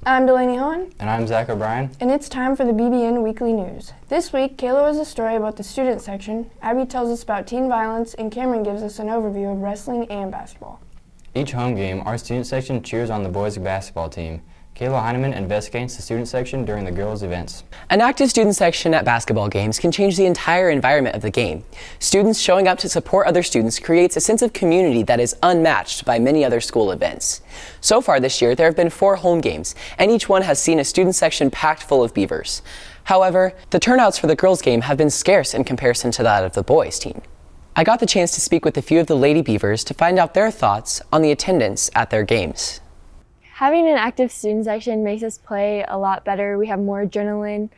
I'm Delaney Hahn. And I'm Zach O'Brien. And it's time for the BBN Weekly News. This week, Kayla has a story about the student section, Abby tells us about teen violence, and Cameron gives us an overview of wrestling and basketball. Each home game, our student section cheers on the boys' basketball team. Kayla Heineman investigates the student section during the girls' events. An active student section at basketball games can change the entire environment of the game. Students showing up to support other students creates a sense of community that is unmatched by many other school events. So far this year, there have been 4 home games, and each one has seen a student section packed full of Beavers. However, the turnouts for the girls' game have been scarce in comparison to that of the boys' team. I got the chance to speak with a few of the Lady Beavers to find out their thoughts on the attendance at their games. Having an active student section makes us play a lot better. We have more adrenaline.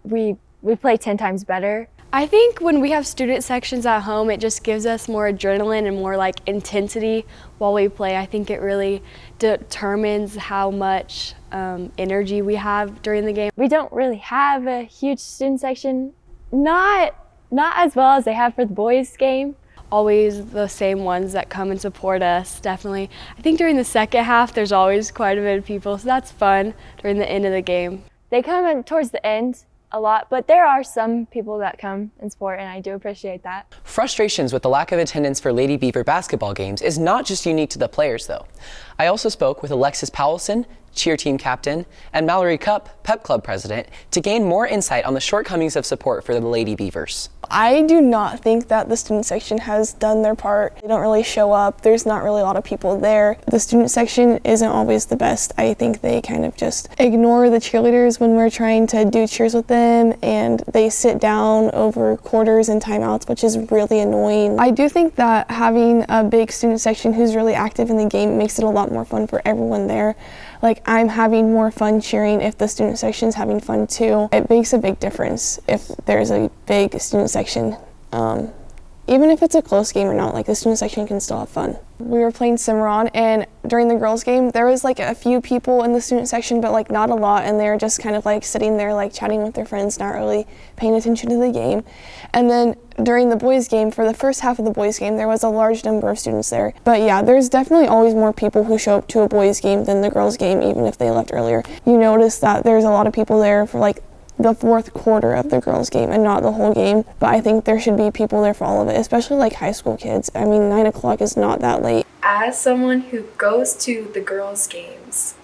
We play 10 times better. I think when we have student sections at home, it just gives us more adrenaline and more like intensity while we play. I think it really determines how much energy we have during the game. We don't really have a huge student section, not as well as they have for the boys' game. Always the same ones that come and support us, definitely. I think during the second half, there's always quite a bit of people, so that's fun during the end of the game. They come in towards the end a lot, but there are some people that come and support, and I do appreciate that. Frustrations with the lack of attendance for Lady Beaver basketball games is not just unique to the players, though. I also spoke with Alexis Powelson, cheer team captain, and Mallory Cupp, Pep Club president, to gain more insight on the shortcomings of support for the Lady Beavers. I do not think that the student section has done their part. They don't really show up. There's not really a lot of people there. The student section isn't always the best. I think they kind of just ignore the cheerleaders when we're trying to do cheers with them, and they sit down over quarters and timeouts, which is really annoying. I do think that having a big student section who's really active in the game makes it a lot more fun for everyone there. Like, I'm having more fun cheering if the student section's having fun too. It makes a big difference if there's a big student section. Even if it's a close game or not, like, the student section can still have fun. We were playing Cimarron, and during the girls' game, there was like a few people in the student section, but like not a lot, and they were just kind of like sitting there like chatting with their friends, not really paying attention to the game. And then during the boys' game, for the first half of the boys' game, there was a large number of students there. But yeah, there's definitely always more people who show up to a boys' game than the girls' game, even if they left earlier. You notice that there's a lot of people there for like the fourth quarter of the girls' game and not the whole game, but I think there should be people there for all of it, especially like high school kids. I mean, 9 o'clock is not that late. As someone who goes to the girls' games,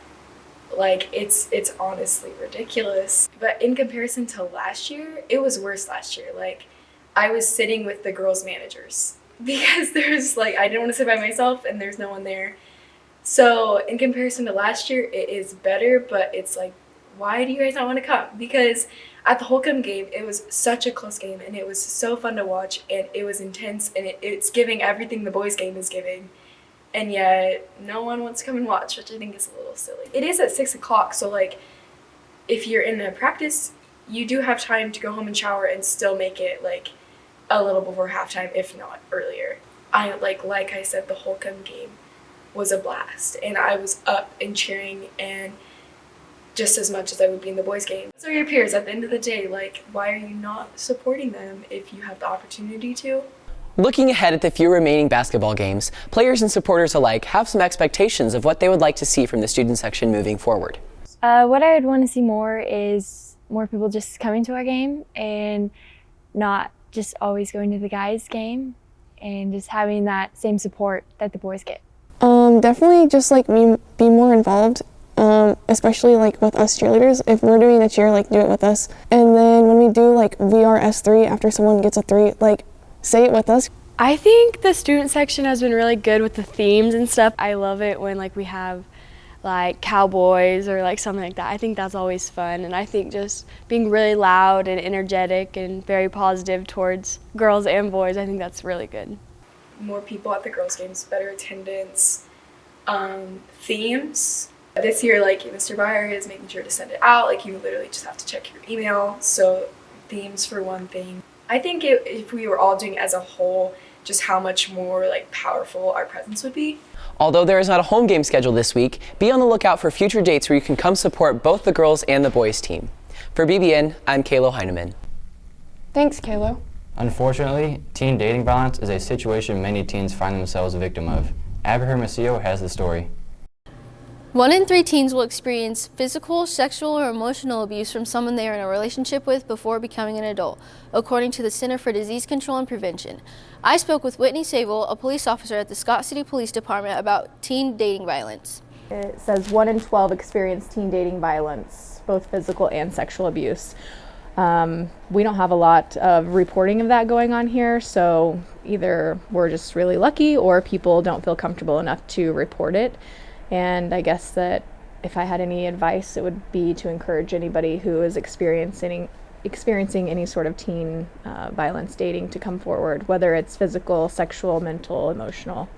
like, it's honestly ridiculous. But in comparison to last year, it was worse last year. Like, I was sitting with the girls' managers because there's like, I didn't want to sit by myself and there's no one there. So in comparison to last year, it is better, but it's like, why do you guys not want to come? Because at the Holcomb game, it was such a close game, and it was so fun to watch, and it was intense, and it's giving everything the boys' game is giving. And yet, no one wants to come and watch, which I think is a little silly. It is at 6 o'clock, so like, if you're in a practice, you do have time to go home and shower and still make it like a little before halftime, if not earlier. Like I said, the Holcomb game was a blast, and I was up and cheering and just as much as I would be in the boys' game. So your peers, at the end of the day, like, why are you not supporting them if you have the opportunity to? Looking ahead at the few remaining basketball games, players and supporters alike have some expectations of what they would like to see from the student section moving forward. What I would want to see more is more people just coming to our game and not just always going to the guys' game, and just having that same support that the boys get. Definitely just like be more involved. Especially like with us cheerleaders. If we're doing a cheer, like, do it with us. And then when we do like VRS3 after someone gets a 3, like, say it with us. I think the student section has been really good with the themes and stuff. I love it when like we have like cowboys or like something like that. I think that's always fun, and I think just being really loud and energetic and very positive towards girls and boys, I think that's really good. More people at the girls' games, better attendance, themes. This year, like, Mr. Byer is making sure to send it out. Like, you literally just have to check your email. So themes for one thing. I think if we were all doing it as a whole, just how much more like powerful our presence would be. Although there is not a home game scheduled this week, be on the lookout for future dates where you can come support both the girls and the boys team. For BBN, I'm Kayla Heineman. Thanks, Kayla. Unfortunately, teen dating violence is a situation many teens find themselves a victim of. Abby Hermosillo has the story. 1 in 3 teens will experience physical, sexual, or emotional abuse from someone they are in a relationship with before becoming an adult, according to the Center for Disease Control and Prevention. I spoke with Whitney Sable, a police officer at the Scott City Police Department, about teen dating violence. It says 1 in 12 experience teen dating violence, both physical and sexual abuse. We don't have a lot of reporting of that going on here, so either we're just really lucky or people don't feel comfortable enough to report it. And I guess that if I had any advice, it would be to encourage anybody who is experiencing any sort of teen violence dating to come forward, whether it's physical, sexual, mental, emotional,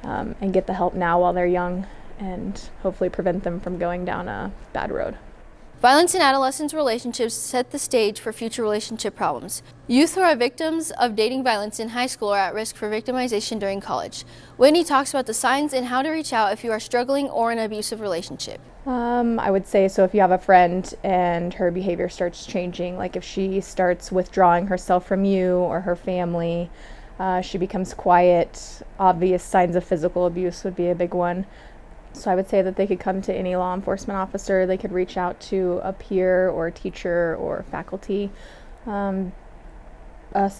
and get the help now while they're young and hopefully prevent them from going down a bad road. Violence in adolescents' relationships set the stage for future relationship problems. Youth who are victims of dating violence in high school are at risk for victimization during college. Whitney talks about the signs and how to reach out if you are struggling or in an abusive relationship. I would say, so if you have a friend and her behavior starts changing, like if she starts withdrawing herself from you or her family, she becomes quiet, obvious signs of physical abuse would be a big one. So I would say that they could come to any law enforcement officer. They could reach out to a peer or a teacher or faculty. Us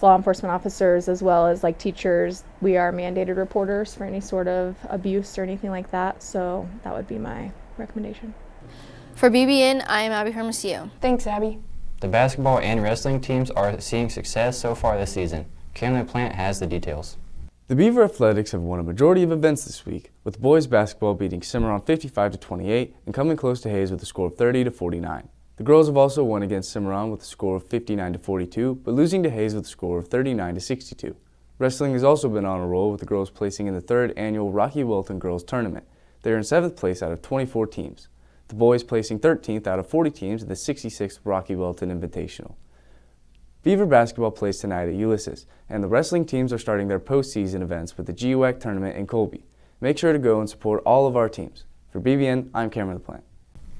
law enforcement officers, as well as like teachers, we are mandated reporters for any sort of abuse or anything like that. So that would be my recommendation. For BBN, I am Abby Hermosillo. Thanks, Abby. The basketball and wrestling teams are seeing success so far this season. Cameron Plant has the details. The Beaver Athletics have won a majority of events this week, with boys basketball beating Cimarron 55-28 and coming close to Hayes with a score of 30-49. The girls have also won against Cimarron with a score of 59-42, but losing to Hayes with a score of 39-62. Wrestling has also been on a roll, with the girls placing in the 3rd annual Rocky Wilton Girls Tournament. They are in 7th place out of 24 teams. The boys placing 13th out of 40 teams in the 66th Rocky Wilton Invitational. Beaver basketball plays tonight at Ulysses, and the wrestling teams are starting their postseason events with the GUAC tournament in Colby. Make sure to go and support all of our teams. For BBN, I'm Cameron LaPlante.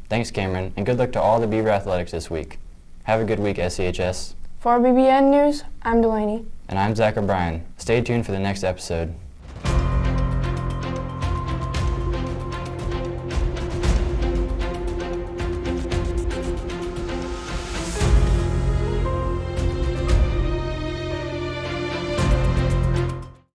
Thanks, Cameron, and good luck to all the Beaver Athletics this week. Have a good week, SCHS. For BBN News, I'm Delaney. And I'm Zach O'Brien. Stay tuned for the next episode.